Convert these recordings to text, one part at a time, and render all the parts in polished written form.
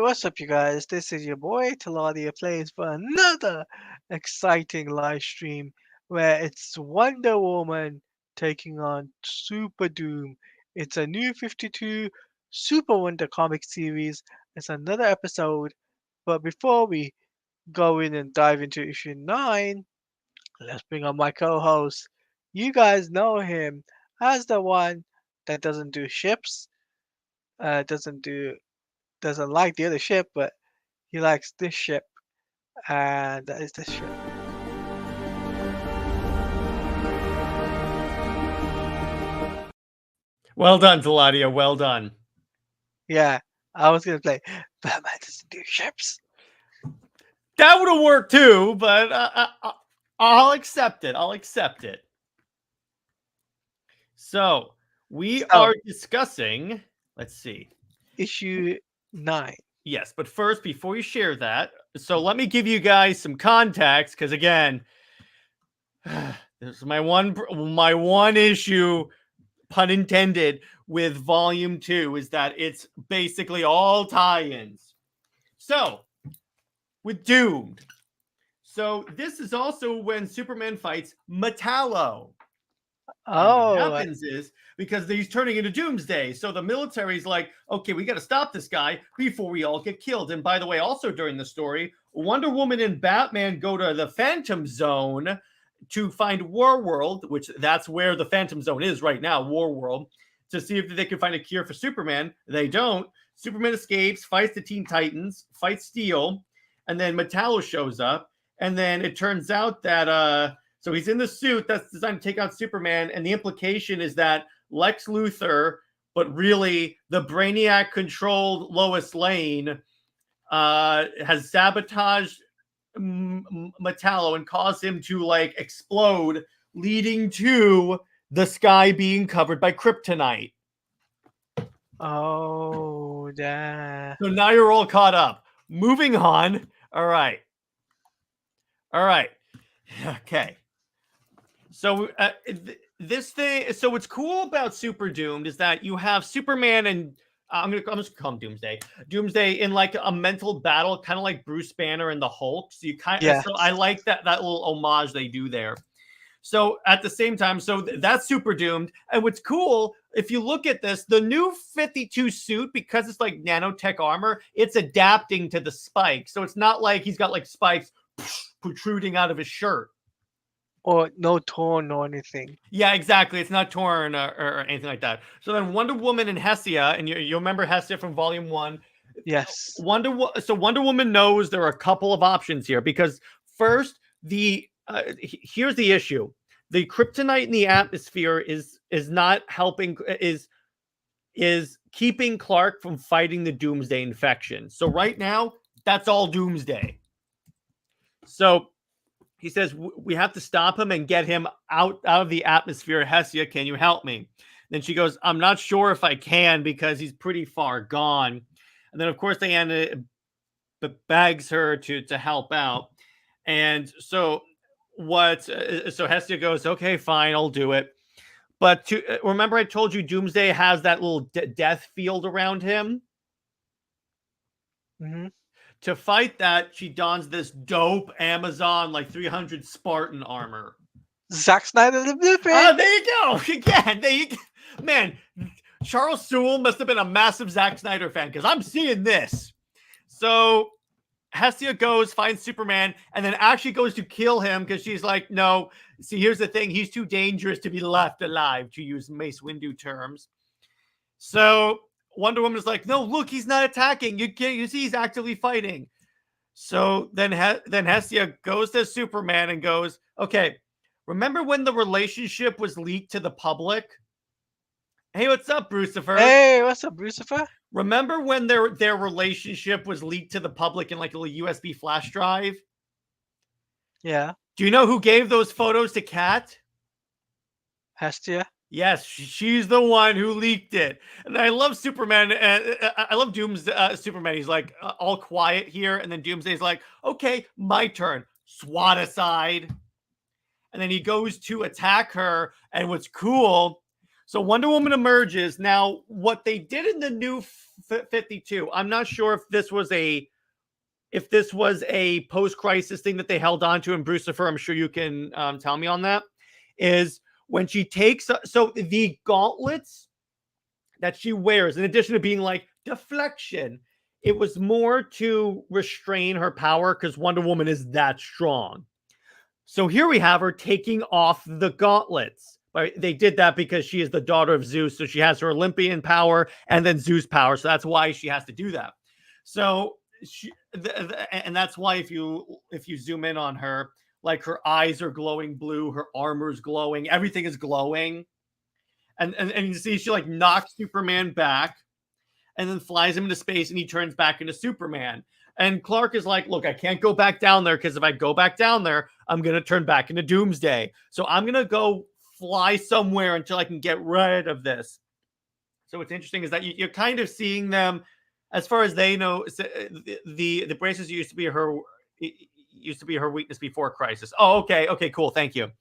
what's up, you guys? This is your boy Taladia Plays for another exciting live stream where it's Wonder Woman taking on Superdoom. It's a new 52 Super Wonder Comics series. It's another episode, but before we go in and dive into issue 9, let's bring on my co-host. You guys know him as the one that doesn't do ships, doesn't like the other ship, but he likes this ship, and that is this ship. Well done, Taladia. Well done. Yeah, I was gonna play Batman doesn't do ships. That would have worked too, but I'll accept it. I'll accept it. So we are discussing. Let's see. Issue 9. Yes, but first, before you share that, so let me give you guys some context, because again, this is my one issue, pun intended, with Volume 2 is that it's basically all tie-ins. So, with Doomed. So, this is also when Superman fights Metallo. Oh, what happens is because he's turning into Doomsday, so the military's like, okay, we got to stop this guy before we all get killed. And by the way, also during the story, Wonder Woman and Batman go to the Phantom Zone to find Warworld, which that's where the Phantom Zone is right now, Warworld, to see if they can find a cure for Superman. They don't. Superman escapes, fights the Teen Titans, fights Steel, and then Metallo shows up, and then it turns out that so he's in the suit that's designed to take out Superman, and the implication is that Lex Luthor, but really the Brainiac-controlled Lois Lane, has sabotaged Metallo and caused him to like explode, leading to the sky being covered by kryptonite. Oh, damn. So now you're all caught up. Moving on. All right. Okay. So this thing, so what's cool about Super Doomed is that you have Superman and I'm just gonna call him Doomsday. Doomsday in like a mental battle, kind of like Bruce Banner and the Hulk. So you kind of, so I like that little homage they do there. So at the same time, so that's Super Doomed. And what's cool, if you look at this, the new 52 suit, because it's like nanotech armor, it's adapting to the spikes. So it's not like he's got like spikes protruding out of his shirt. Or no torn or anything. Yeah, exactly. It's not torn or anything like that. So then Wonder Woman and Hestia, and you remember Hestia from Volume 1. Yes. Wonder Woman knows there are a couple of options here, because first, here's the issue. The kryptonite in the atmosphere is not helping, is keeping Clark from fighting the Doomsday infection. So right now, that's all Doomsday. So he says, we have to stop him and get him out of the atmosphere. Hestia, can you help me? Then she goes, I'm not sure if I can because he's pretty far gone. And then, of course, Diana begs her to help out. And so so Hestia goes, okay, fine, I'll do it. But remember I told you Doomsday has that little death field around him? Mm-hmm. To fight that, she dons this dope Amazon, like 300 Spartan armor. Zack Snyder the blueprint. Oh, there you go. Again, man, Charles Soule must have been a massive Zack Snyder fan, because I'm seeing this. So Hestia goes, finds Superman, and then actually goes to kill him because she's like, no, see, here's the thing. He's too dangerous to be left alive, to use Mace Windu terms. So Wonder Woman's like, no, look, he's not attacking. You see he's actively fighting. So then Hestia goes to Superman and goes, okay, remember when the relationship was leaked to the public? Hey, what's up, Brucifer? Hey, what's up, Brucifer? Remember when their relationship was leaked to the public in like a little USB flash drive? Yeah. Do you know who gave those photos to Kat? Hestia? Yes, she's the one who leaked it. And I love Superman. I love Doomsday. Superman. He's like all quiet here. And then Doomsday's like, okay, my turn. SWAT aside. And then he goes to attack her. And what's cool, So Wonder Woman emerges. Now, what they did in the new 52, I'm not sure if this was a post-crisis thing that they held on to, and Brucifer, I'm sure you can tell me on that, is when she takes, so the gauntlets that she wears, in addition to being like deflection, it was more to restrain her power because Wonder Woman is that strong. So here we have her taking off the gauntlets. Right? They did that because she is the daughter of Zeus, so she has her Olympian power and then Zeus power. So that's why she has to do that. So and that's why if you zoom in on her, like her eyes are glowing blue, her armor's glowing, everything is glowing, and you see she like knocks Superman back, and then flies him into space, and he turns back into Superman. And Clark is like, look, I can't go back down there because if I go back down there, I'm going to turn back into Doomsday. So I'm going to go fly somewhere until I can get rid of this. So what's interesting is that you're kind of seeing them, as far as they know, the braces used to be her weakness before Crisis. Oh, okay, cool, thank you.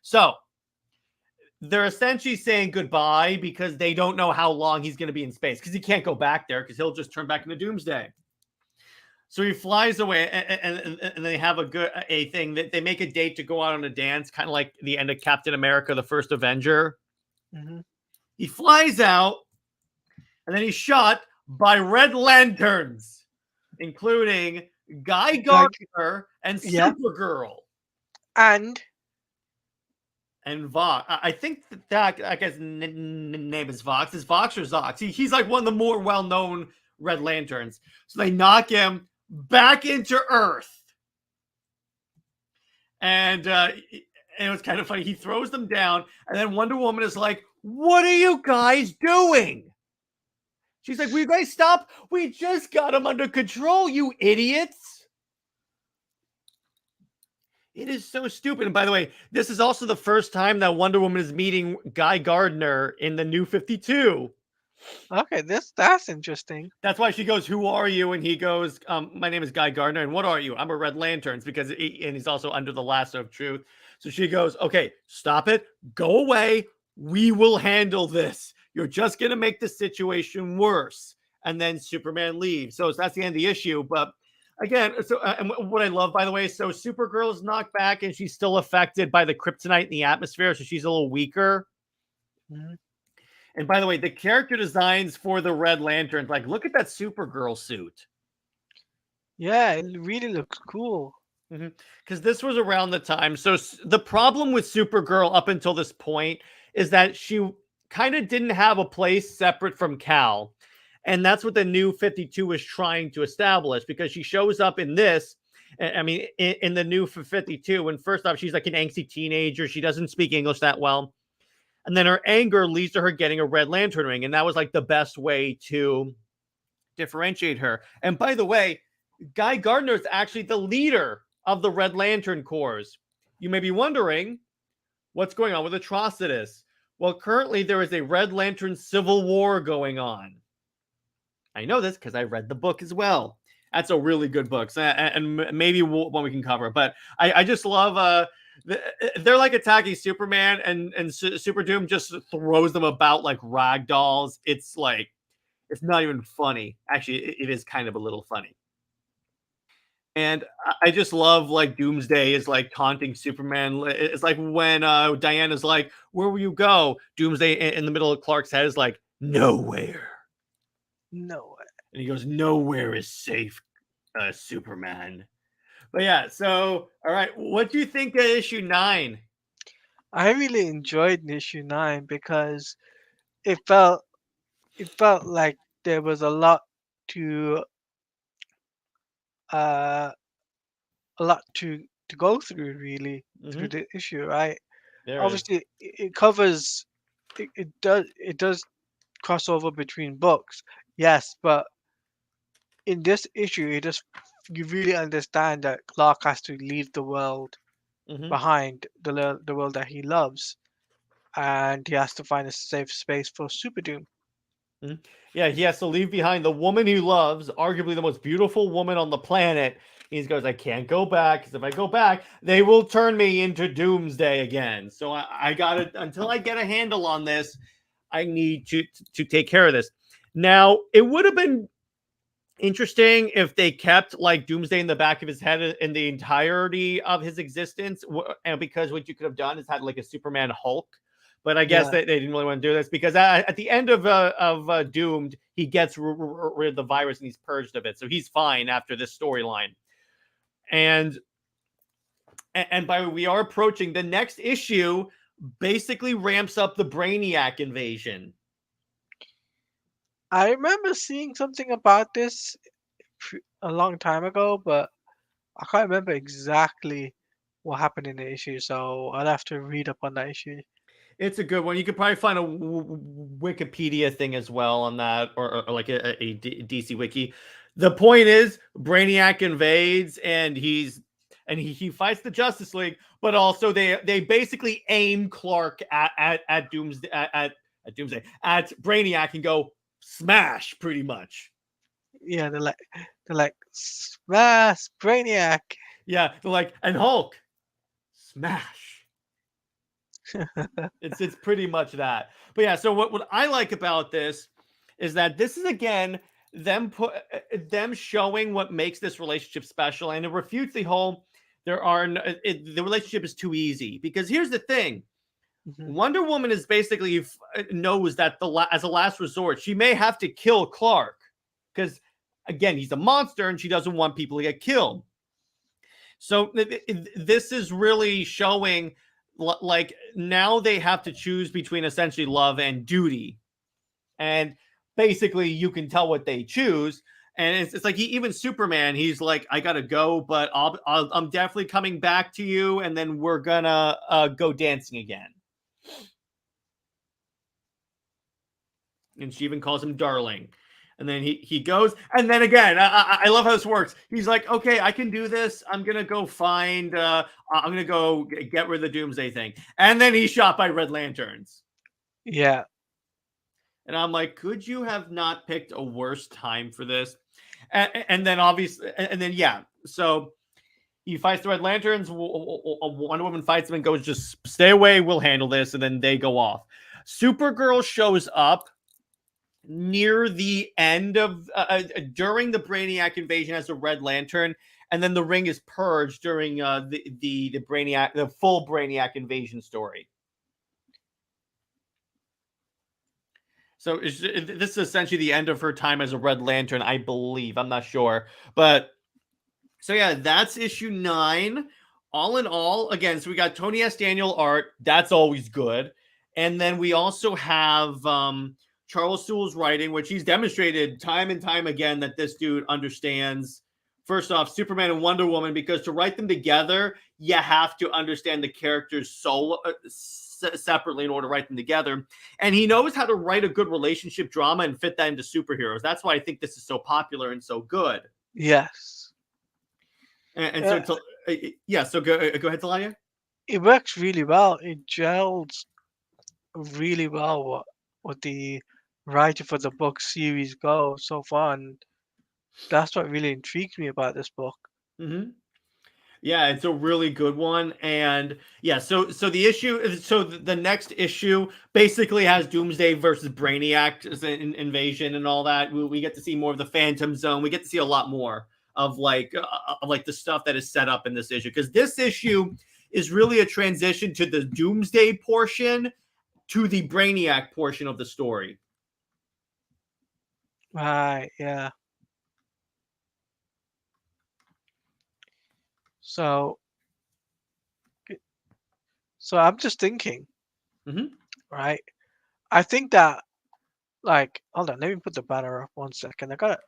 So they're essentially saying goodbye because they don't know how long he's going to be in space because he can't go back there because he'll just turn back into Doomsday. So he flies away, and they have a thing that they make a date to go out on a dance, kind of like the end of Captain America, the First Avenger. Mm-hmm. He flies out, and then he's shot by Red Lanterns, including Guy Gardner and Supergirl. And Vox. I think that I guess name is Vox. Is Vox or Zox? He's like one of the more well-known Red Lanterns. So they knock him back into Earth. And it was kind of funny. He throws them down, and then Wonder Woman is like, what are you guys doing? She's like, will you guys stop? We just got him under control, you idiots. It is so stupid. And by the way, this is also the first time that Wonder Woman is meeting Guy Gardner in the new 52. Okay, that's interesting. That's why she goes, who are you? And he goes, my name is Guy Gardner. And what are you? I'm a Red Lanterns, because and he's also under the lasso of truth. So she goes, okay, stop it. Go away. We will handle this. You're just going to make the situation worse. And then Superman leaves. So that's the end of the issue. But again, so and what I love, by the way, so Supergirl is knocked back and she's still affected by the kryptonite in the atmosphere. So she's a little weaker. Mm-hmm. And by the way, the character designs for the Red Lanterns, like, look at that Supergirl suit. Yeah, it really looks cool. Because this was around the time. So the problem with Supergirl up until this point is that she kind of didn't have a place separate from Kal. And that's what the new 52 is trying to establish, because she shows up in this. I mean, in the new 52. And first off, she's like an angsty teenager. She doesn't speak English that well. And then her anger leads to her getting a Red Lantern ring. And that was like the best way to differentiate her. And by the way, Guy Gardner is actually the leader of the Red Lantern Corps. You may be wondering what's going on with Atrocitus. Well, currently there is a Red Lantern civil war going on. I know this because I read the book as well. That's a really good book. And maybe one we can cover. But I just love... they're like attacking Superman, and Superdoom just throws them about like rag dolls. It's like, it's not even funny. Actually, it is kind of a little funny. And I just love, like, Doomsday is like taunting Superman. It's like when Diana's like, where will you go? Doomsday in the middle of Clark's head is like, nowhere. Nowhere. And he goes, nowhere is safe, Superman. But yeah, so, all right, what do you think of issue 9? I really enjoyed issue 9 because it felt like there was a lot to uh to go through, really, through the issue, right? Obviously it covers it does cross over between books, yes, but in this issue you really understand that Clark has to leave the world behind, the world that he loves, and he has to find a safe space for Superdoom. Yeah, he has to leave behind the woman he loves, arguably the most beautiful woman on the planet. He goes, I can't go back, because if I go back, they will turn me into Doomsday again. So I got it until I get a handle on this. I need to take care of this. Now, it would have been interesting if they kept like Doomsday in the back of his head in the entirety of his existence, and because what you could have done is had like a Superman Hulk. But I guess Yeah. they didn't really want to do this because at the end of Doomed, he gets rid of the virus and he's purged of it, so he's fine after this storyline. And by we are approaching the next issue, basically ramps up the Brainiac invasion. I remember seeing something about this a long time ago, but I can't remember exactly what happened in the issue, so I'll have to read up on that issue. It's a good one. You could probably find a Wikipedia thing as well on that, or like a DC wiki. The point is, Brainiac invades, and he fights the Justice League, but also they basically aim Clark at Doomsday at Brainiac and go smash, pretty much. Yeah, they're like smash Brainiac. Yeah, they're like, and Hulk smash. It's pretty much that. But yeah, so what I like about this is that this is again them showing what makes this relationship special, and it refutes the whole the relationship is too easy. Because here's the thing: Mhm. Wonder Woman is basically knows that as a last resort, she may have to kill Clark because again he's a monster and she doesn't want people to get killed. So this is really showing like now they have to choose between essentially love and duty, and basically you can tell what they choose. And it's like even Superman, he's like, I gotta go, but I'm definitely coming back to you, and then we're gonna go dancing again. And she even calls him darling. And then he goes, and then again, I love how this works. He's like, okay, I can do this. I'm gonna go find. I'm gonna go get rid of the Doomsday thing. And then he's shot by Red Lanterns. Yeah, And I'm like, could you have not picked a worse time for this? And then obviously, and then yeah, so he fights the Red Lanterns. Wonder Woman fights him and goes, just stay away. We'll handle this. And then they go off. Supergirl shows up near the end of during the Brainiac invasion as a Red Lantern, and then the ring is purged during the Brainiac, the full Brainiac invasion story. So this is essentially the end of her time as a Red Lantern, I believe. I'm not sure, but so yeah, that's issue 9. All in all, again, so we got Tony S. Daniel art. That's always good, and then we also have Charles Soule's writing, which he's demonstrated time and time again that this dude understands. First off, Superman and Wonder Woman, because to write them together, you have to understand the characters separately in order to write them together. And he knows how to write a good relationship drama and fit that into superheroes. That's why I think this is so popular and so good. yes. And so, yeah, so go ahead, Talia. It works really well. It gels really well what the writer for the book series go so far, and that's what really intrigues me about this book. Mm-hmm. Yeah, it's a really good one. And yeah, so the issue, so the next issue basically has Doomsday versus Brainiac as an invasion and all that. We get to see more of the Phantom Zone. We get to see a lot more of like the stuff that is set up in this issue, because this issue is really a transition to the Doomsday portion to the Brainiac portion of the story. Right, yeah. So so I'm just thinking, Mm-hmm. right? I think that like hold on, let me put the banner up 1 second. I gotta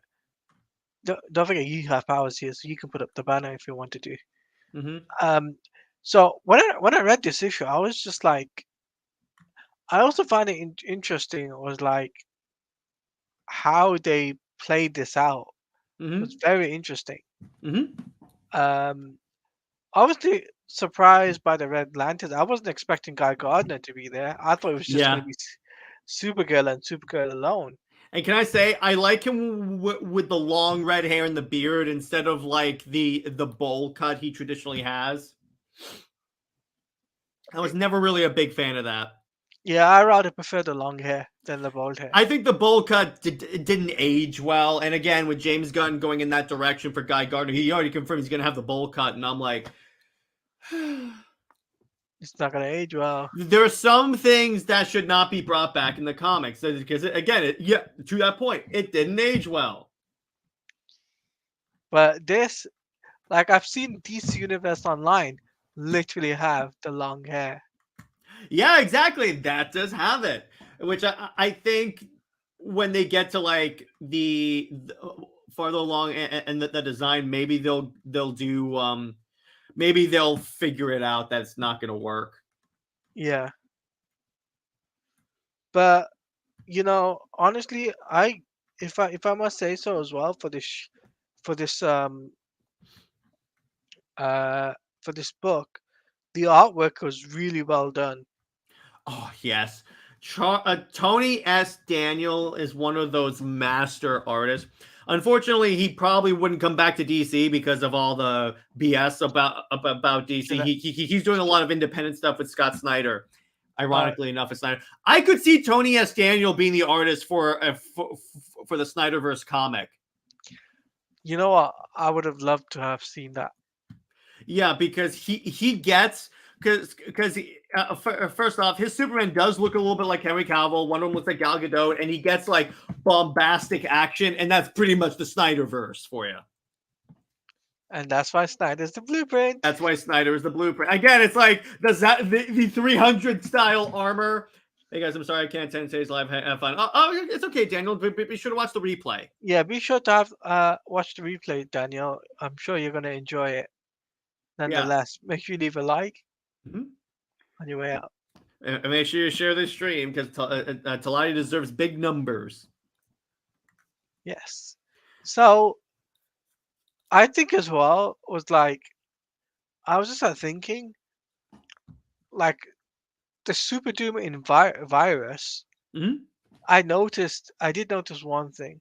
don't forget you have powers here, so you can put up the banner if you wanted to. Mm-hmm. Um so when I read this issue, I was just like I also find it interesting was like how they played this out was Mm-hmm. very interesting. Mm-hmm. Um, Obviously surprised by the Red Lanterns. I wasn't expecting Guy Gardner to be there. I thought it was just going Yeah. to be Supergirl and Supergirl alone. And can I say I like him with the long red hair and the beard instead of like the bowl cut he traditionally has. I was never really a big fan of that. Yeah, I rather prefer the long hair. than the bald head. I think the bowl cut didn't age well. And again, with James Gunn going in that direction for Guy Gardner, he already confirmed he's going to have the bowl cut. And I'm like, It's not gonna age well. there are some things that should not be brought back in the comics. Because, again, to that point, it didn't age well. But this, like I've seen DC Universe Online literally have the long hair. Yeah, exactly. That does have it. Which I think when they get to like the farther along and the design, maybe they'll do maybe they'll figure it out that it's not going to work. Yeah. But honestly, if I must say so as well for for this um for this book, the artwork was really well done. Oh yes, Tony S. Daniel is one of those master artists. Unfortunately, he probably wouldn't come back to DC because of all the BS about DC. Should I, He's doing a lot of independent stuff with Scott Snyder. uh, Ironically enough, it's Snyder. I could see Tony S. Daniel being the artist for the Snyderverse comic. you know what? I would have loved to have seen that. Yeah, because he gets because first off, his Superman does look a little bit like Henry Cavill. One of them looks like Gal Gadot, and he gets like bombastic action, and that's pretty much the Snyderverse for you. And that's why Snyder's the blueprint. That's why Snyder is the blueprint. Again, it's like the 300 style armor. Hey guys, I'm sorry I can't attend today's live. Have fun. Oh, it's okay, Daniel. Be sure to watch the replay. Yeah, be sure to have watch the replay, Daniel. I'm sure you're gonna enjoy it. Nonetheless, make sure you leave a like on your way out. And make sure you share this stream because Talati deserves big numbers. Yes. So I think as well was like I was just thinking like the Superdoom in virus. Mm-hmm. I did notice one thing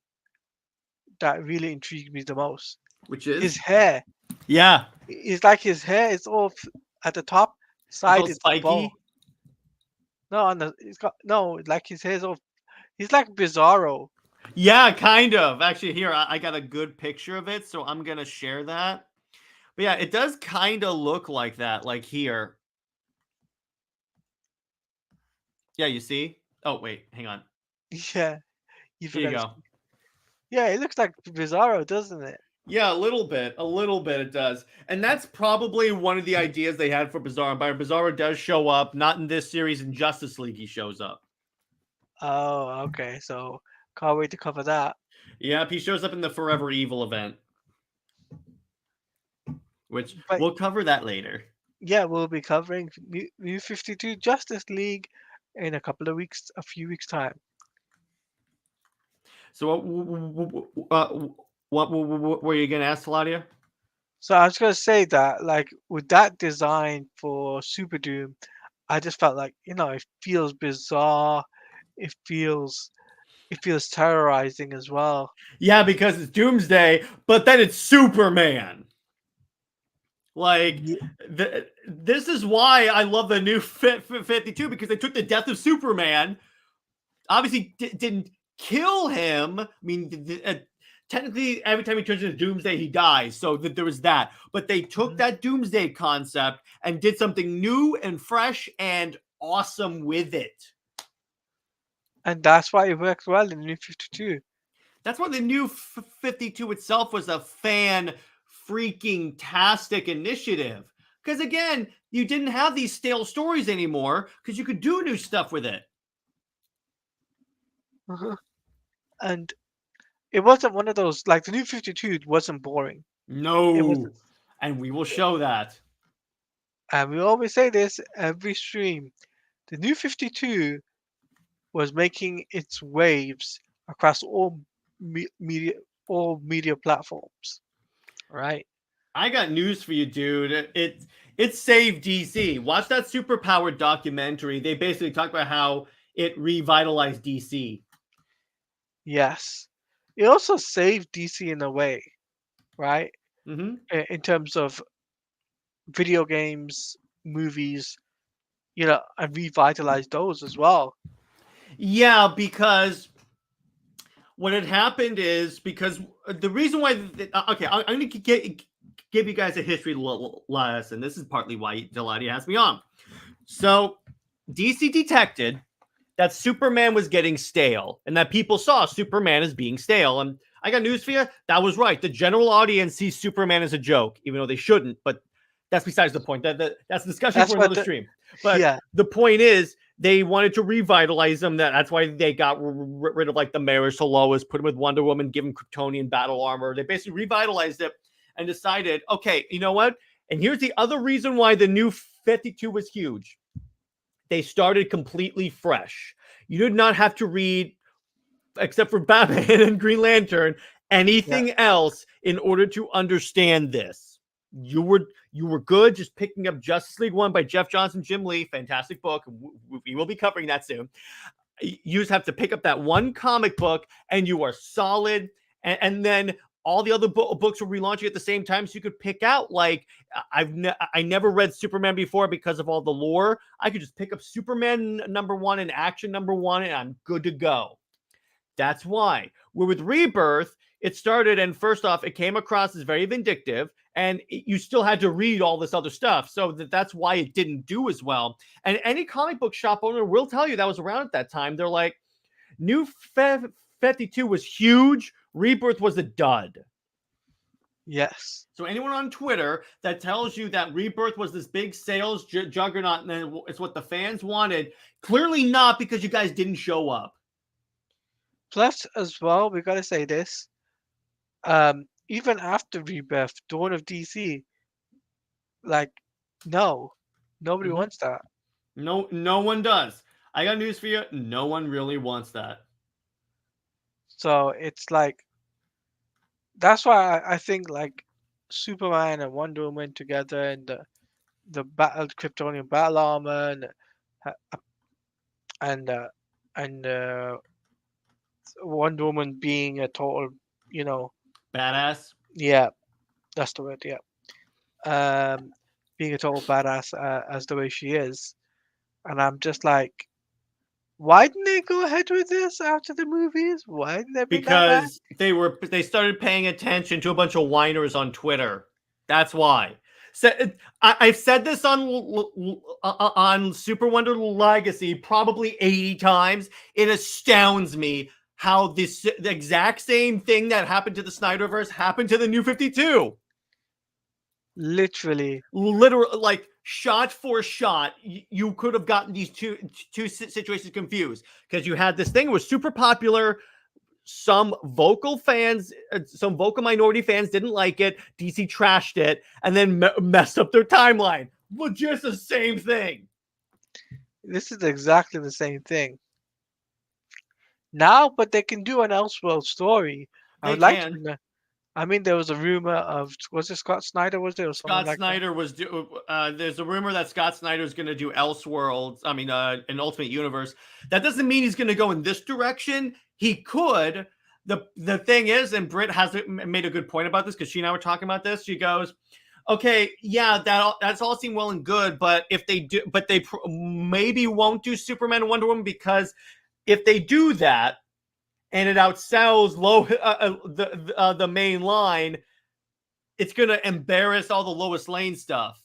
that really intrigued me the most. Which is His hair. Yeah. It's like his hair is all at the top side. It's spiky. bow. No, like his hair's all. He's like Bizarro. Yeah, kind of. Actually, here I got a good picture of it, so I'm gonna share that. But yeah, it does kind of look like that, like here. Yeah, you see? Oh wait, hang on. Yeah, Here you go. Yeah, it looks like Bizarro, doesn't it? Yeah, a little bit it does. And that's probably one of the ideas they had for Bizarro. But Bizarro does show up, not in this series, in Justice League he shows up. Oh, okay. So can't wait to cover that. Yep, he shows up in the Forever Evil event. Which we'll cover that later. Yeah, we'll be covering New 52 Justice League in a few weeks time. So what were you gonna ask, Claudia? So I was gonna say that, like, with that design for Superdoom, I just felt like it feels bizarre. It feels terrorizing as well. Yeah, because it's Doomsday, but then it's Superman. Like, this is why I love the new 52, because they took the death of Superman. Obviously, didn't kill him. I mean, technically, every time he turns into Doomsday, he dies. So there was that. But they took that Doomsday concept and did something new and fresh and awesome with it. And that's why it works well in New 52. That's why the New 52 itself was a fan freaking tastic initiative. Because again, you didn't have these stale stories anymore because you could do new stuff with it. And it wasn't one of those, like, the New 52 wasn't boring. No. And we will show that. And we always say this every stream. The New 52 was making its waves across all media platforms. Right? I got news for you, dude. It saved DC. Watch that Superpowered documentary. They basically talk about how it revitalized DC. Yes. It also saved DC in a way, right? Mm-hmm. In terms of video games, movies, and revitalized those as well. Yeah, because what had happened is because the reason why. Okay, I'm going to give you guys a history lesson. This is partly why Delati has me on. So, DC detected that Superman was getting stale and that people saw Superman as being stale. And I got news for you. That was right. The general audience sees Superman as a joke, even though they shouldn't. But that's besides the point. That's a discussion That's for what another the stream. But yeah. the point is, they wanted to revitalize them. That's why they got rid of like the Mayor's to Lois, put him with Wonder Woman, give him Kryptonian battle armor. They basically revitalized it and decided, okay, you know what? And here's the other reason why the new 52 was huge. They started completely fresh. You did not have to read, except for Batman and Green Lantern, Yeah. anything else in order to understand this. You were good just picking up Justice League 1 by Jeff Johnson, Jim Lee, fantastic book. We will be covering that soon. You just have to pick up that one comic book and you are solid. And then all the other books were relaunching at the same time, so you could pick out like I never read Superman before because of all the lore. I could just pick up Superman #1 and Action #1, and I'm good to go. That's why. Where with Rebirth, it started, and first off, it came across as very vindictive, and you still had to read all this other stuff. So that's why it didn't do as well. And any comic book shop owner will tell you that was around at that time. They're like, New 52 was huge. Rebirth was a dud. Yes. So anyone on Twitter that tells you that Rebirth was this big sales juggernaut and it's what the fans wanted, clearly not, because you guys didn't show up. Plus, as well, we gotta say this. Even after Rebirth, Dawn of DC, like, no, nobody wants that. No one does. I got news for you. No one really wants that. So it's like that's why I think like Superman and Wonder Woman together and the battle Kryptonian battle armor uh, and uh, and Wonder Woman being a total, you know, Badass. yeah, that's the word, yeah. Being a total badass as the way she is, and I'm just like, why didn't they go ahead with this after the movies? Why didn't they bring that back? Because they started paying attention to a bunch of whiners on Twitter. That's why. So, I've said this on Super Wonder Legacy probably 80 times. It astounds me how the exact same thing that happened to the Snyderverse happened to the New 52. Literally, Literally, like shot for shot, you could have gotten these two situations confused, because you had this thing that was super popular. Some vocal fans, some vocal minority fans didn't like it. DC trashed it and then messed up their timeline. Well, just the same thing. this is exactly the same thing. Now, but they can do an Elseworld story. I They would like to can. know. I mean, there was a rumor of was it Scott Snyder? Was there or someone Scott like that? Snyder was there's a rumor that Scott Snyder is going to do Elseworlds. I mean, an Ultimate Universe. That doesn't mean he's going to go in this direction. He could. The thing is, and Britt has made a good point about this, because she and I were talking about this. She goes, okay, yeah, that's all seem well and good, but if they do, but they maybe won't do Superman and Wonder Woman, because if they do that and it outsells the main line, it's going to embarrass all the Lois Lane stuff.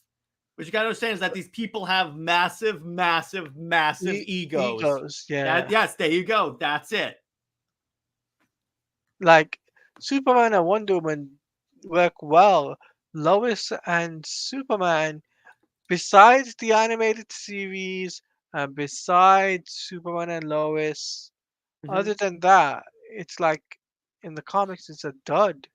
What you got to understand is that these people have massive egos. Egos, yeah. Yes, there you go. That's it. Like Superman and Wonder Woman work well. Lois and Superman, besides the animated series and besides Superman and Lois, Mm-hmm. other than that, it's like in the comics, it's a dud.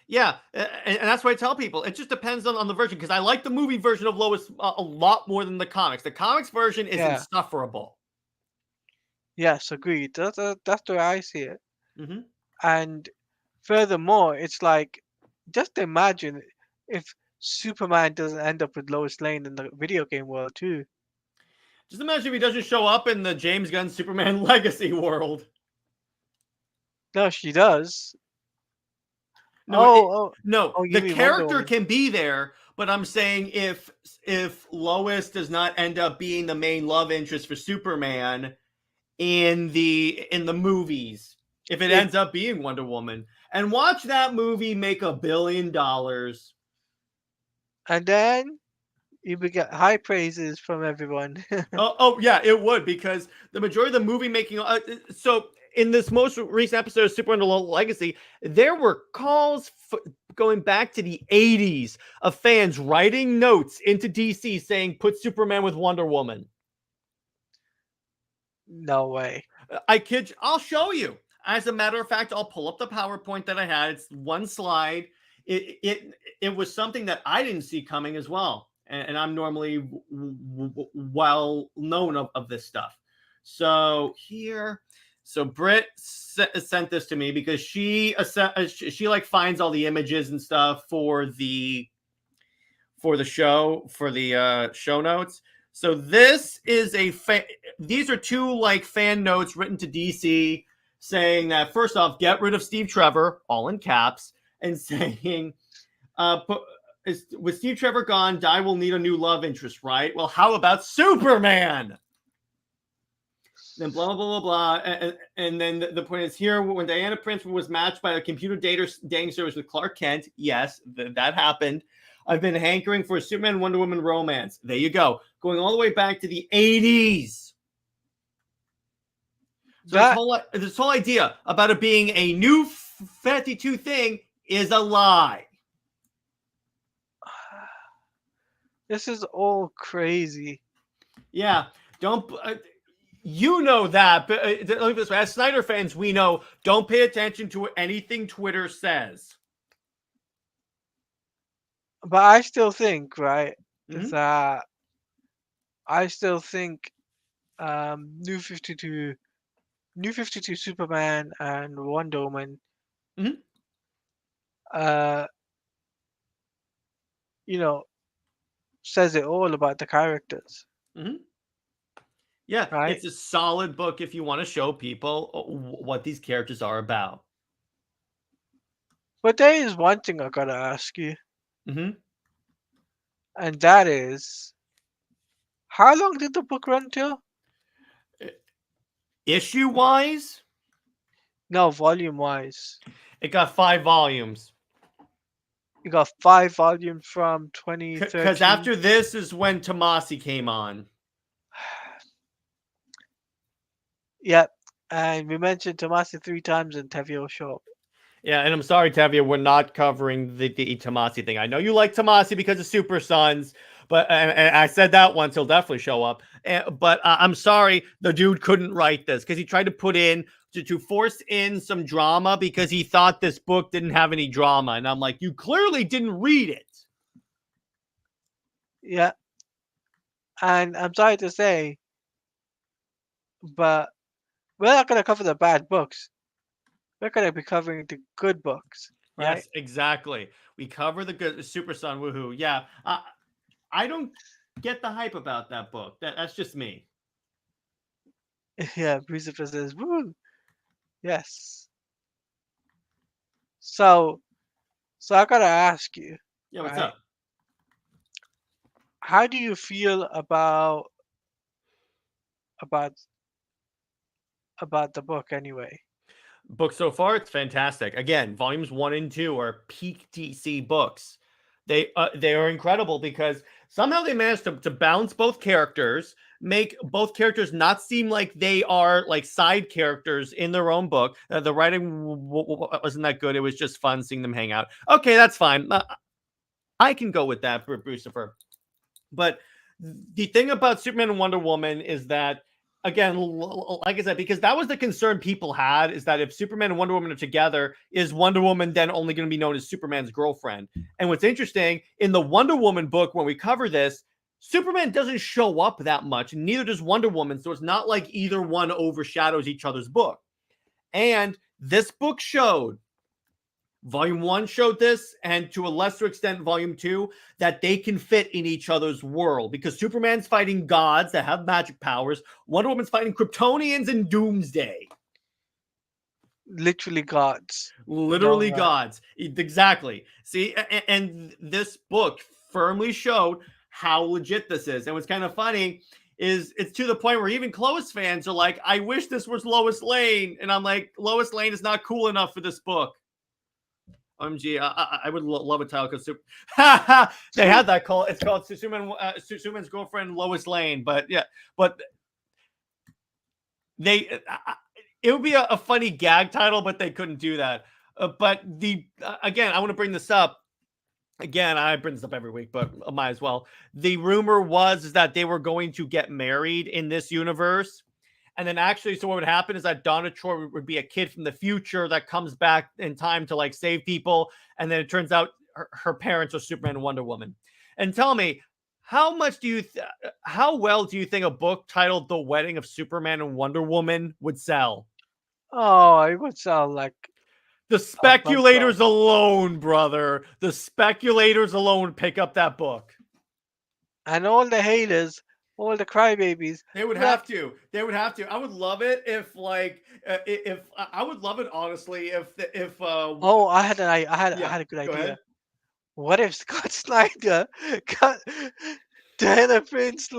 Yeah, and that's why I tell people it just depends on the version, because I like the movie version of Lois a lot more than the comics. The comics version is Yeah. insufferable. Yes, agreed. That's the way I see it. Mm-hmm. And furthermore, it's like just imagine if Superman doesn't end up with Lois Lane in the video game world too. Just imagine if he doesn't show up in the James Gunn Superman Legacy world. No, she does. No, Oh, no, you the mean Wonder character Woman? can be there, but I'm saying if Lois does not end up being the main love interest for Superman, in the movies if it It, ends up being Wonder Woman, and watch that movie make $1 billion. and then you would get high praises from everyone. Oh yeah, it would, because the majority of the movie making. So in this most recent episode of Super Wonder Legacy, there were calls going back to the 80s of fans writing notes into DC saying, "Put Superman with Wonder Woman." No way. I kid you, I'll show you. As a matter of fact, I'll pull up the PowerPoint that I had. It's one slide. It was something that I didn't see coming as well, and I'm normally well known of this stuff. So here, so Britt sent this to me because she like finds all the images and stuff for the show, for the show notes. So this is these are two like fan notes written to DC saying that, first off, get rid of Steve Trevor, all in caps, and saying, with Steve Trevor gone, Di will need a new love interest, right? Well, how about Superman? Then blah, blah, blah, blah. And then the point is here, when Diana Prince was matched by a computer dating service with Clark Kent, yes, that happened. I've been hankering for a Superman Wonder Woman romance. There you go. Going all the way back to the 80s. So this whole idea about it being a new 52 thing is a lie. This is all crazy. Yeah. Don't... you know that, but let me put it this way. As Snyder fans, we know, don't pay attention to anything Twitter says. But I still think, right, Mm-hmm. that I still think New 52 Superman and Wonder Woman, Mm-hmm. you know, says it all about the characters, Mm-hmm. Yeah, right? it's a solid book if you want to show people what these characters are about. But there is one thing I gotta ask you, Mm-hmm. and that is, how long did the book run till? Issue-wise, No, volume-wise. it got 5 volumes. You got 5 volumes from Because 2013. after this is when Tomasi came on. Yep, and we mentioned Tomasi 3 times in Tevye Show. Yeah, and I'm sorry, Tevye, we're not covering the Tomasi thing. I know you like Tomasi because of Super Sons, but and I said that once, he'll definitely show up. But I'm sorry, the dude couldn't write this because he tried to put in, to force in some drama because he thought this book didn't have any drama. And I'm like, you clearly didn't read it. Yeah, and I'm sorry to say, but we're not going to cover the bad books. We're going to be covering the good books, right? Yes, exactly. We cover the good Super Son, woohoo. Yeah, I don't get the hype about that book. That's just me. Yeah, Lucifer says, woo! Yes. So I gotta ask you, Yeah, what's right? up? How do you feel about the book anyway? Book so far, it's fantastic. Again, volumes 1 and 2 are peak DC books. They are incredible because somehow they managed to balance both characters, make both characters not seem like they are like side characters in their own book. The writing wasn't that good. It was just fun seeing them hang out. Okay, that's fine. I can go with that for Brucifer. But the thing about Superman and Wonder Woman is that, again, like I said, because that was the concern people had, is that if Superman and Wonder Woman are together, is Wonder Woman then only going to be known as Superman's girlfriend? And what's interesting, in the Wonder Woman book, when we cover this, Superman doesn't show up that much, and neither does Wonder Woman, so it's not like either one overshadows each other's book. And this book showed, Volume 1 showed this, and to a lesser extent, Volume 2, that they can fit in each other's world. Because Superman's fighting gods that have magic powers. Wonder Woman's fighting Kryptonians in Doomsday. Literally gods. Literally gods. Exactly. See, and this book firmly showed how legit this is. And what's kind of funny it's to the point where even Clois fans are like, I wish this was Lois Lane. And I'm like, Lois Lane is not cool enough for this book. OMG, I would love a title because they had that call. It's called Superman's girlfriend Lois Lane. But yeah, but they it would be a funny gag title, but they couldn't do that. But again, I want to bring this up. Again, I bring this up every week, but I might as well. The rumor was that they were going to get married in this universe. And then actually, so what would happen is that Donna Troy would be a kid from the future that comes back in time to like save people. And then it turns out her parents are Superman and Wonder Woman. And tell me, how well do you think a book titled The Wedding of Superman and Wonder Woman would sell? Oh, it would sound like The speculators alone, brother. The speculators alone pick up that book. And all the haters, all the crybabies. They would have to. They would have to. I would love it if, like, if I would love it honestly if. Oh, I had a good idea. Ahead. What if Scott Snyder got Diana Prince,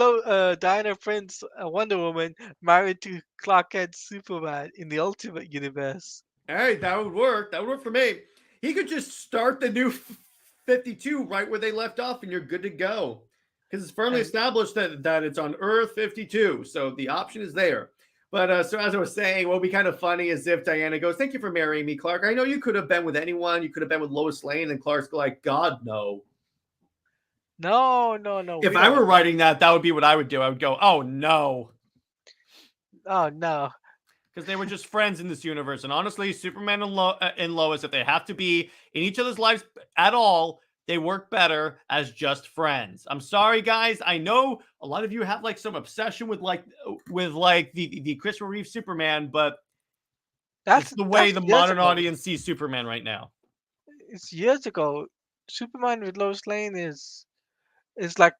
Wonder Woman, married to Clark Kent Superman in the Ultimate Universe? Hey, that would work. That would work for me. He could just start the new 52 right where they left off, and you're good to go. Because it's firmly established that it's on Earth 52. So the option is there. But so as I was saying, what would be kind of funny is if Diana goes, thank you for marrying me, Clark. I know you could have been with anyone. You could have been with Lois Lane. And Clark's like, God, no. No. If I were writing that would be what I would do. I would go, oh, no. Oh, no. Because they were just friends in this universe. And honestly, Superman and Lois, if they have to be in each other's lives at all, they work better as just friends. I'm sorry, guys. I know a lot of you have like some obsession with the Christopher Reeve Superman, but that's the way the modern audience sees Superman right now. It's years ago. Superman with Lois Lane is like,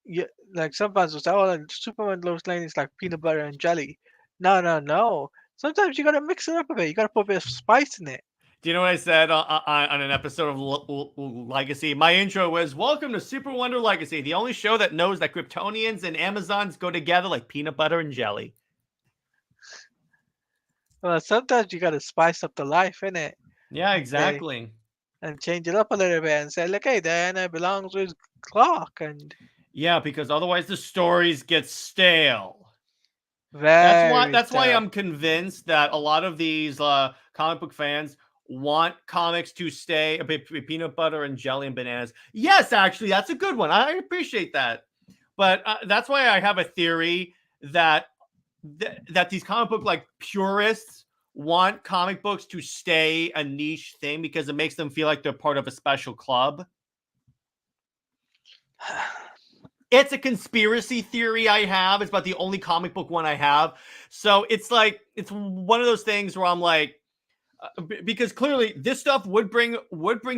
yeah, like some fans will say, oh, like Superman and Lois Lane is like peanut butter and jelly. No. Sometimes you gotta mix it up a bit. You gotta put a bit of spice in it. Do you know what I said on an episode of Legacy? My intro was, welcome to Super Wonder Legacy, the only show that knows that Kryptonians and Amazons go together like peanut butter and jelly. Well, sometimes you gotta spice up the life, innit? Yeah, exactly. And change it up a little bit and say, look, hey, Diana belongs with Clark. And yeah, because otherwise the stories get stale. That's why I'm convinced that a lot of these comic book fans want comics to stay a bit peanut butter and jelly and bananas. Yes, actually, that's a good one. I appreciate that. But that's why I have a theory that these comic book like purists want comic books to stay a niche thing because it makes them feel like they're part of a special club. It's a conspiracy theory I have. It's about the only comic book one I have. So it's like, it's one of those things where I'm like, because clearly this stuff would bring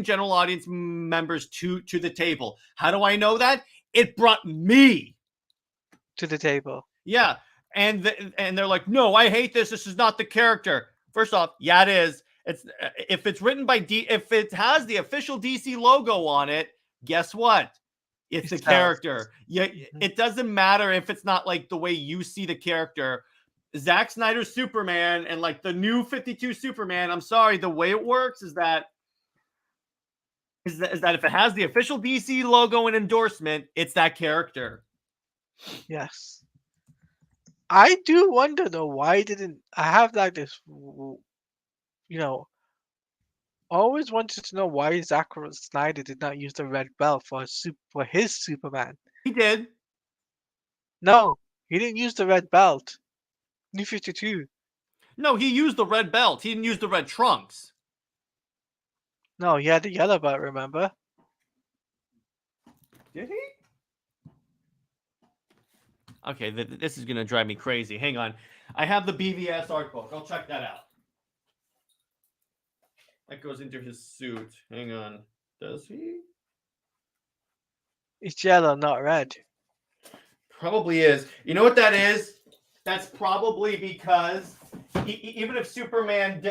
general audience members to the table. How do I know that? It brought me to the table. Yeah. And they're like, no, I hate this. This is not the character. First off, yeah, it is. It's if it's written by if it has the official DC logo on it, guess what? It's the character. Yeah, it doesn't matter if it's not like the way you see the character. Zack Snyder's Superman and like the new 52 Superman, I'm sorry, the way it works is that if it has the official DC logo and endorsement, it's that character. Yes. I do wonder though, why didn't I have like this, always wanted to know why Zack Snyder did not use the red belt for his Superman. He did. No, he didn't use the red belt. New 52. No, he used the red belt. He didn't use the red trunks. No, he had the yellow belt, remember? Did he? Okay, this is going to drive me crazy. Hang on. I have the BVS art book. I'll check that out. That goes into his suit. Hang on. Does he? It's yellow, not red. Probably is. You know what that is? That's probably because even if Superman,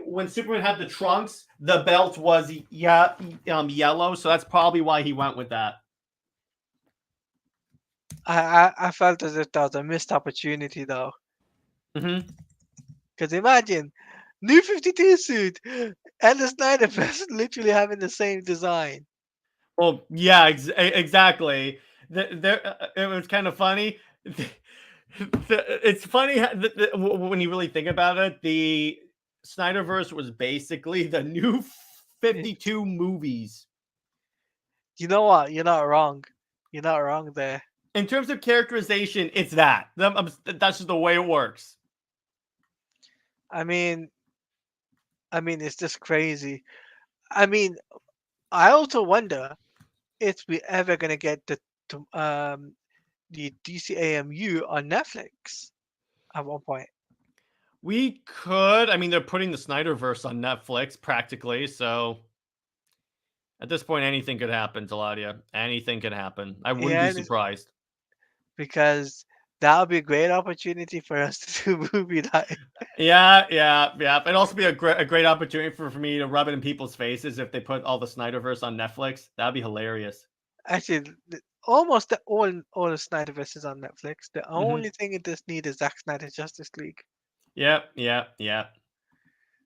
when Superman had the trunks, the belt was yellow. So that's probably why he went with that. I felt as if that was a missed opportunity though. Hmm. Because imagine, New 52 suit and the Snyder Verse literally having the same design. Well, yeah, exactly. It was kind of funny. It's funny when you really think about it. The Snyderverse was basically the new Eh, 52 movies. You know what? You're not wrong. You're not wrong there. In terms of characterization, it's that. That's just the way it works. I mean, it's just crazy. I mean, I also wonder if we ever gonna get the DCAMU on Netflix at one point. We could. I mean, they're putting the Snyderverse on Netflix practically, so at this point, anything could happen, Taladia. Anything could happen. I wouldn't Yeah, be and surprised. because that would be a great opportunity for us to do movie night. Yeah, yeah, yeah. It'd also be a great opportunity for me to rub it in people's faces if they put all the Snyderverse on Netflix. That'd be hilarious. Actually, almost all the Snyderverse is on Netflix. The Hmm. only thing it does need is Zack Snyder's Justice League. Yep, yeah, yeah.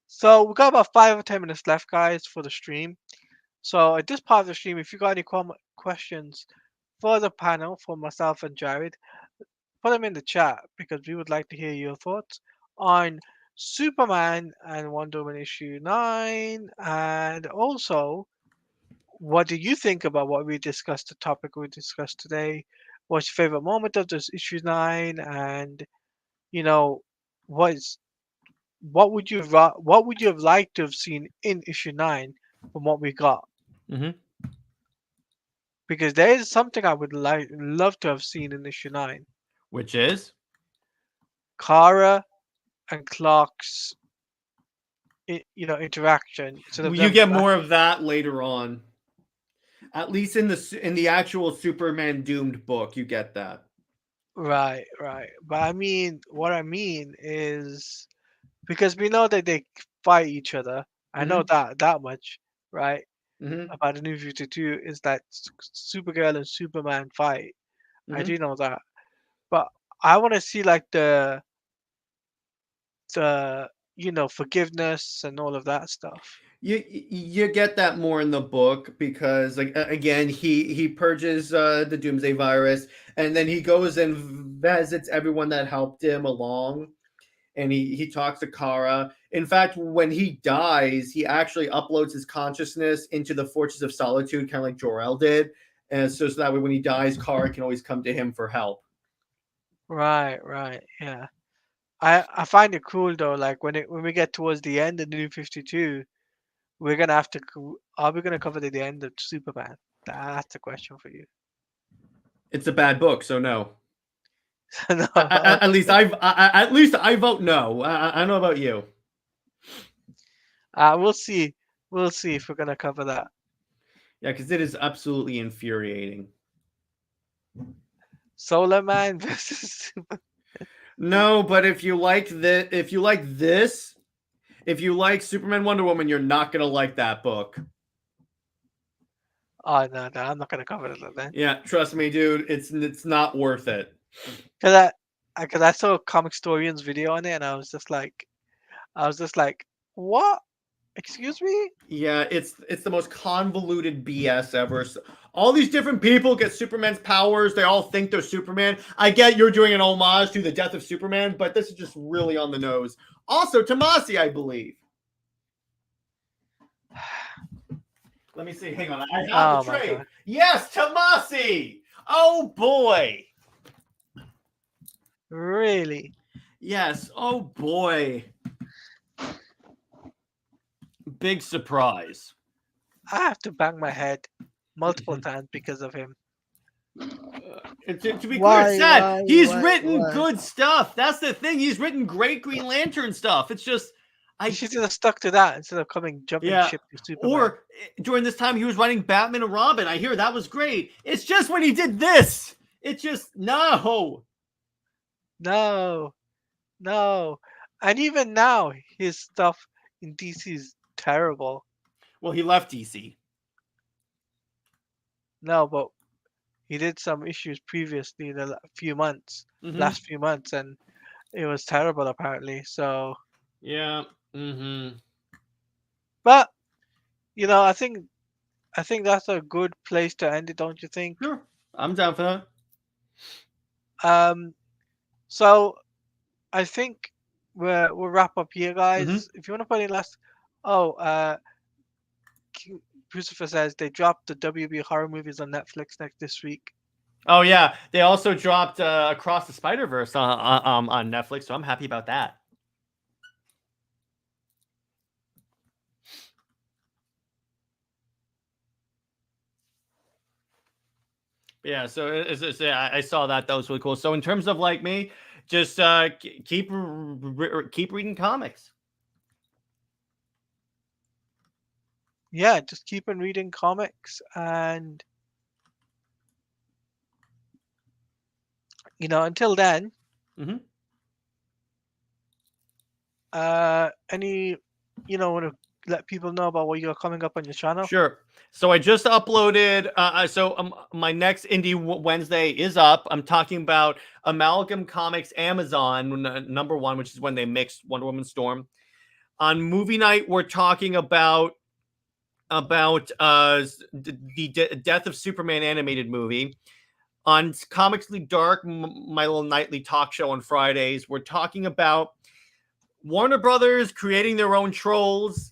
So we got about 5 or 10 minutes left, guys, for the stream. So at this part of the stream, if you got any questions for the panel, for myself and Jared, put them in the chat because we would like to hear your thoughts on Superman and Wonder Woman issue 9, and also what do you think about what we discussed, the topic we discussed today? What's your favorite moment of this issue 9? And you know, what's what would you have liked to have seen in issue 9 from what we got? Hmm. Because there is something I would love to have seen in issue 9. Which is Kara and Clark's interaction instead of you them get more of that later on. At least in the actual Superman Doomed book, you get that. right. But what I mean is because we know that they fight each other. I know Hmm. that much, right? Hmm. About the New 52 is that Supergirl and Superman fight. I Hmm. do know that, but I want to see like the forgiveness and all of that stuff. You get that more in the book because like again he purges the Doomsday virus, and then he goes and visits everyone that helped him along, and he talks to Kara. In fact, when he dies, he actually uploads his consciousness into the Fortress of Solitude, kind of like Jor-El did, and so that way when he dies, Kara can always come to him for help. Right, yeah. I find it cool though. Like when we get towards the end of the New 52, we're gonna have to. Are we gonna cover the end of Superman? That's a question for you. It's a bad book, so no. No, At least at least I vote no. I don't know about you. we'll see. We'll see if we're gonna cover that. Yeah, because it is absolutely infuriating. Solar Man versus No, but if you like Superman Wonder Woman, you're not gonna like that book. Oh no, I'm not gonna cover that then. Yeah, trust me, dude. It's not worth it. Cause I saw a comic historian's video on it, and I was just like, what? Excuse me? Yeah, it's the most convoluted BS ever. All these different people get Superman's powers. They all think they're Superman. I get you're doing an homage to the death of Superman, but this is just really on the nose. Also, Tomasi, I believe. Let me see. Hang on. I have the Oh my trade. god. Yes, Tomasi. Oh boy. Really? Yes. Oh boy. Big surprise. I have to bang my head multiple times because of him. To be clear, it's Why, sad. why, He's why, written why? good stuff. That's the thing. He's written great Green Lantern stuff. It's just, He I, should have stuck to that instead of jumping yeah. ship to Superman. Or during this time, he was writing Batman and Robin. I hear that was great. It's just when he did this. It's just, no. No, no. And even now, his stuff in DC is terrible. Well, he left DC. No, but he did some issues previously few months, Mm-hmm. last few months, and it was terrible apparently. So, Yeah. Mm-hmm. but I think that's a good place to end it, don't you think? Sure. I'm down for that. Um, so I think we'll wrap up here, Mm-hmm. guys. If you want to put in last, oh, Christopher says they dropped the WB horror movies on Netflix next this week. Oh yeah, they also dropped Across the Spider Verse on Netflix, so I'm happy about that. Yeah, so yeah, I saw that. That was really cool. So in terms of like me, just keep reading comics. Yeah, just keep on reading comics, and until then, Mm-hmm. any, want to let people know about what you're coming up on your channel? Sure. So I just uploaded. My next Indie Wednesday is up. I'm talking about Amalgam Comics Amazon #1, which is when they mixed Wonder Woman Storm. On movie night, we're talking about the Death of Superman animated movie. On Comically Dark, my little nightly talk show on Fridays, we're talking about Warner Brothers creating their own trolls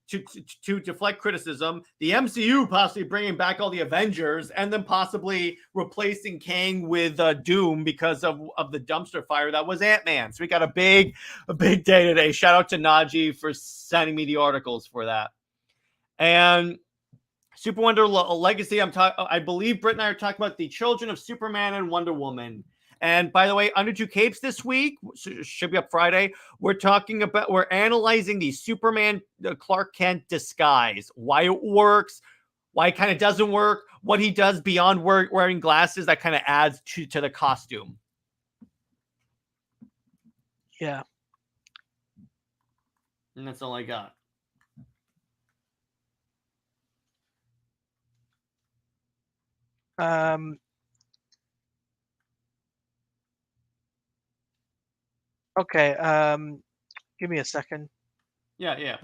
to deflect criticism, the MCU possibly bringing back all the Avengers, and then possibly replacing Kang with Doom because of the dumpster fire that was Ant-Man. So we got a big day today. Shout out to Najee for sending me the articles for that. And Super Wonder Legacy, I believe Britt and I are talking about the children of Superman and Wonder Woman. And by the way, Under Two Capes this week, should be up Friday. We're analyzing the Superman Clark Kent disguise, why it works, why it kind of doesn't work, what he does beyond wearing glasses that kind of adds to the costume. Yeah. And that's all I got. Um. Okay. Give me a second. Yeah.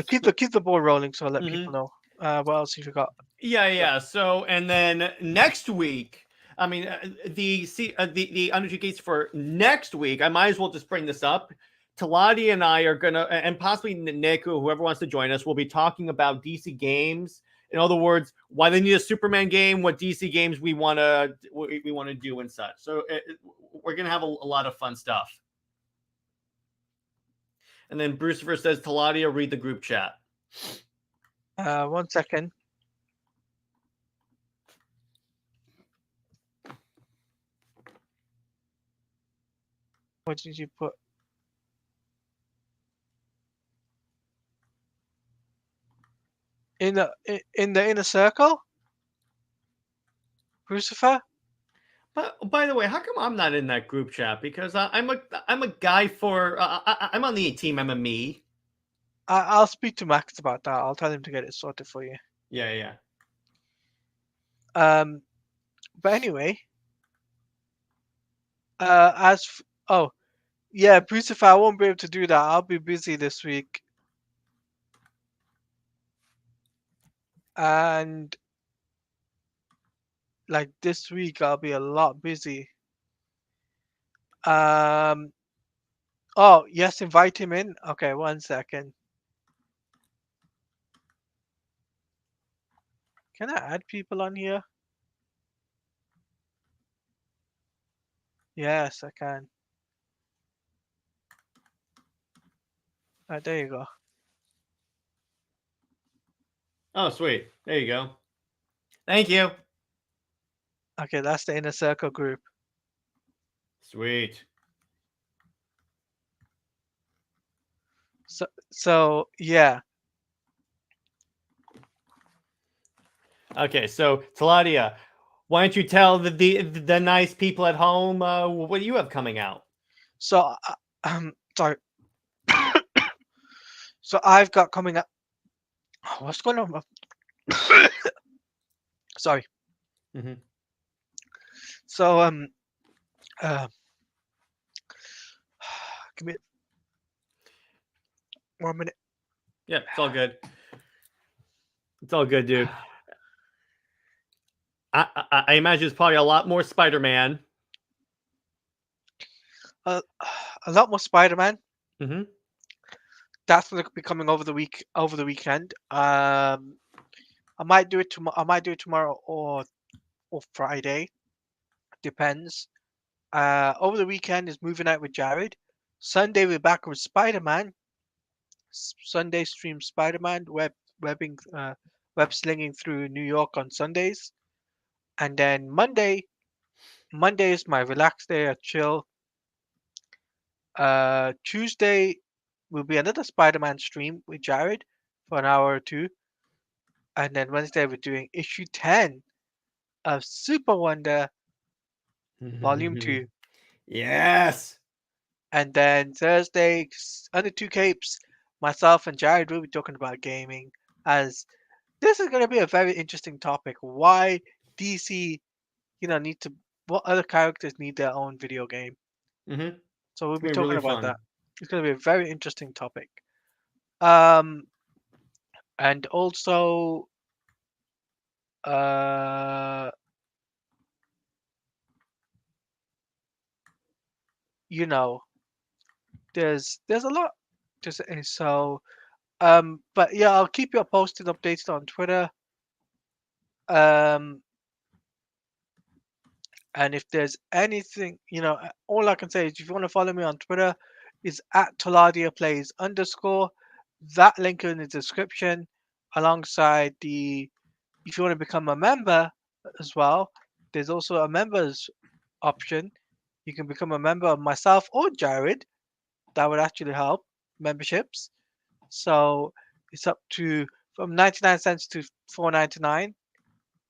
Keep the ball rolling, so I'll let Mm-hmm. people know. What else you forgot? Yeah. So, and then next week, I mean, the Under Two Gates for next week. I might as well just bring this up. Talati and I are gonna, and possibly Nick, or whoever wants to join us, will be talking about DC games. In other words, why they need a Superman game, what DC games we want to do, and such. So we're gonna have a lot of fun stuff. And then Brucifer says, Talati will read the group chat. 1 second. What did you put? In the inner circle? Crucifer? But by the way, how come I'm not in that group chat? Because I'm a guy for I'm on the team. I'm a me. I'll speak to Max about that. I'll tell him to get it sorted for you. Yeah. But anyway, oh yeah, Crucifer, I won't be able to do that. I'll be busy this week, and like this week I'll be a lot busy. Um. Oh yes, invite him in. Okay, 1 second. Can I add people on here? Yes, I can. There you go. Oh, sweet. There you go. Thank you. Okay, that's the inner circle group. Sweet. So yeah. Okay, so Taladia, why don't you tell the nice people at home what do you have coming out? So sorry. So I've got coming up. What's going on? Sorry. Hmm. So uh, give me 1 minute. Yeah, it's all good. It's all good, dude. I imagine it's probably a lot more Spider-Man. Uh, a lot more Spider-Man. Hmm. That's going to be coming over the weekend. I might do it tomorrow. I might do it tomorrow or Friday. Depends. Over the weekend is moving out with Jared. Sunday we're back with Spider-Man. Sunday stream Spider-Man webbing web slinging through New York on Sundays, and then Monday is my relaxed day, a chill. Tuesday will be another Spider-Man stream with Jared for an hour or two, and then Wednesday we're doing issue 10 of Super Wonder Volume 2. Yes. And then Thursday, under two capes, myself and Jared will be talking about gaming. As this is going to be a very interesting topic. Why DC, need to, what other characters need their own video game? Hmm. So we'll It's be gonna be talking really about fun. that. It's going to be a very interesting topic. Um, and also, uh, you know, there's a lot to say. So, but yeah, I'll keep you posted, updated on Twitter. Um, And if there's anything, all I can say is if you want to follow me on Twitter, is at Toladia Plays underscore. That link in the description, alongside if you want to become a member as well, there's also a members option. You can become a member of myself or Jared. That would actually help memberships. So it's up to from 99 cents to 4.99.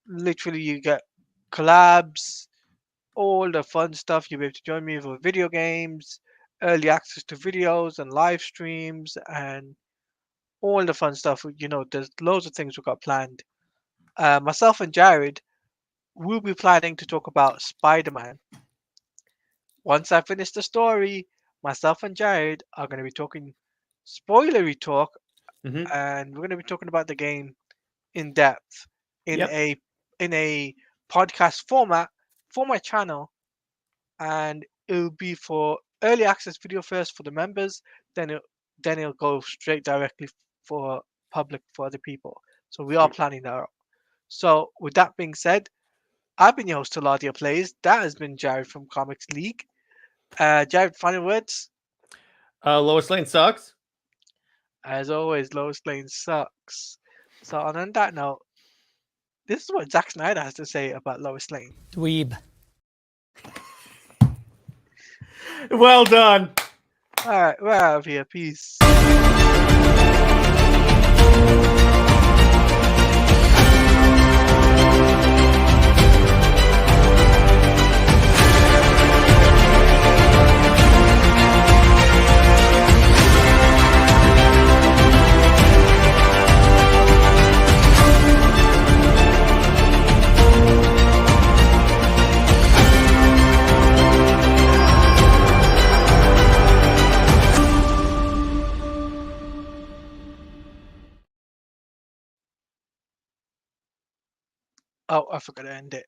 Literally, you get collabs, all the fun stuff. You'll be able to join me for video games, early access to videos and live streams, and all the fun stuff. There's loads of things we've got planned. Myself and Jared will be planning to talk about Spider-Man. Once I finish the story, myself and Jared are going to be talking spoilery talk, Hmm. and we're going to be talking about the game in depth in Yep. a podcast format for my channel, and it will be for early access video first for the members, then it'll go straight directly for public for other people. So we are Sweet. planning that out. So with that being said, I've been your host Taladia Plays. That has been Jared from Comics League. Jared, final words. Lois Lane sucks. As always, Lois Lane sucks. So on that note, this is what Zack Snyder has to say about Lois Lane. Dweeb. Well done. All right, we're out of here. Peace. Oh, I forgot to end it.